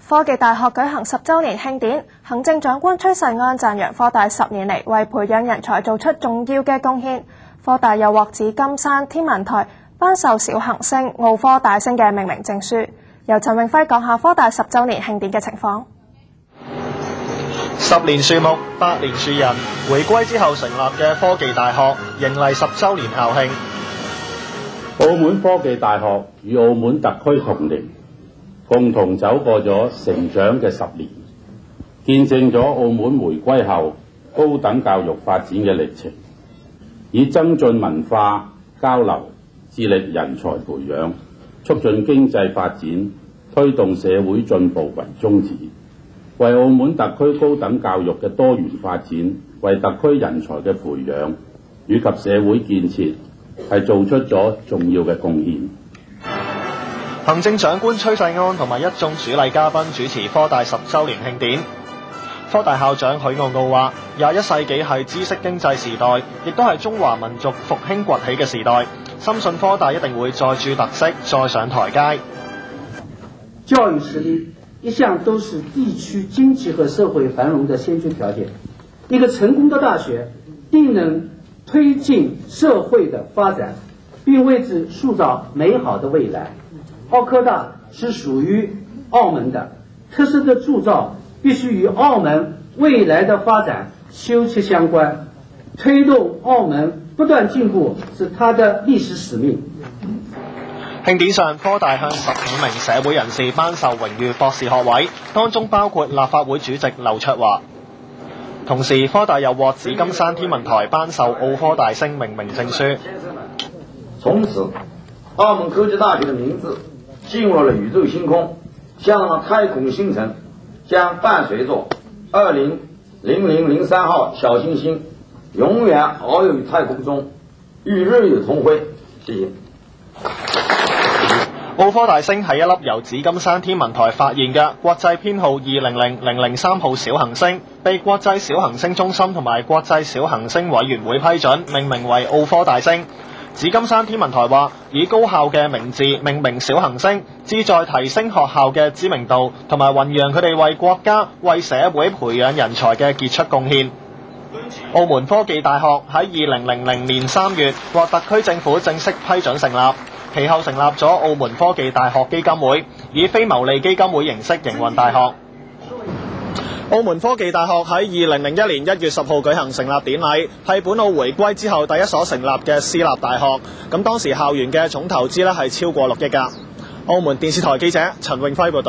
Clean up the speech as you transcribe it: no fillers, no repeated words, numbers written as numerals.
科技大學舉行10週年慶典，行政長官崔世安讚揚科大10年嚟為培養人才做出重要嘅貢獻。科大又獲紫金山天文台頒授小行星奧科大星嘅命名證書。由陳永輝講下科大10週年慶典嘅情況。10年樹木，8年樹人。回歸之後成立嘅科技大學迎嚟10週年校慶。澳門科技大學與澳門特區同齡，共同走過咗成長嘅10年，見證咗澳門回歸後高等教育發展嘅歷程，以增進文化交流、致力人才培養、促進經濟發展、推動社會進步為宗旨，為澳門特區高等教育嘅多元發展、為特區人才嘅培養以及社會建設係做出咗重要嘅貢獻。行政長官崔世安同埋一眾主禮嘉賓主持科大10週年慶典。科大校長許傲傲話：21世紀係知識經濟時代，亦都係中華民族復興崛起嘅時代。深信科大一定會再鑄特色，再上台階。教育實力一向都是地區經濟和社會繁榮的先決條件。一個成功的大學，定能推進社會的發展，並為之塑造美好的未來。澳科大是屬於澳門的，特色的鑄造必須與澳門未來的發展休戚相關，推動澳門不斷進步是它的歷史使命。慶典上，科大向15名社會人士頒授榮譽博士學位，當中包括立法會主席劉卓華。同時，科大又獲紫金山天文台頒授奧科大星命名證書。從此，澳門科技大學的名字進入了宇宙星空，向了太空星辰，將伴隨着200003號小行星永遠遨遊於太空中，與日月同輝。謝謝。奧科大星係一粒由紫金山天文台發現嘅國際編號200003號小行星，被國際小行星中心同埋國際小行星委員會批准，命名為奧科大星。紫金山天文台話，以高校嘅名字命名小行星，旨在提升學校嘅知名度，同埋弘揚佢哋為國家、為社會培養人才嘅傑出貢獻。澳門科技大學喺2000年3月獲特區政府正式批准成立，其後成立咗澳門科技大學基金會，以非牟利基金會形式營運大學。澳門科技大學喺2001年1月10號舉行成立典禮，係本澳回歸之後第一所成立嘅私立大學。咁當時校園嘅總投資係超過6億㗎。澳門電視台記者陳永輝報道。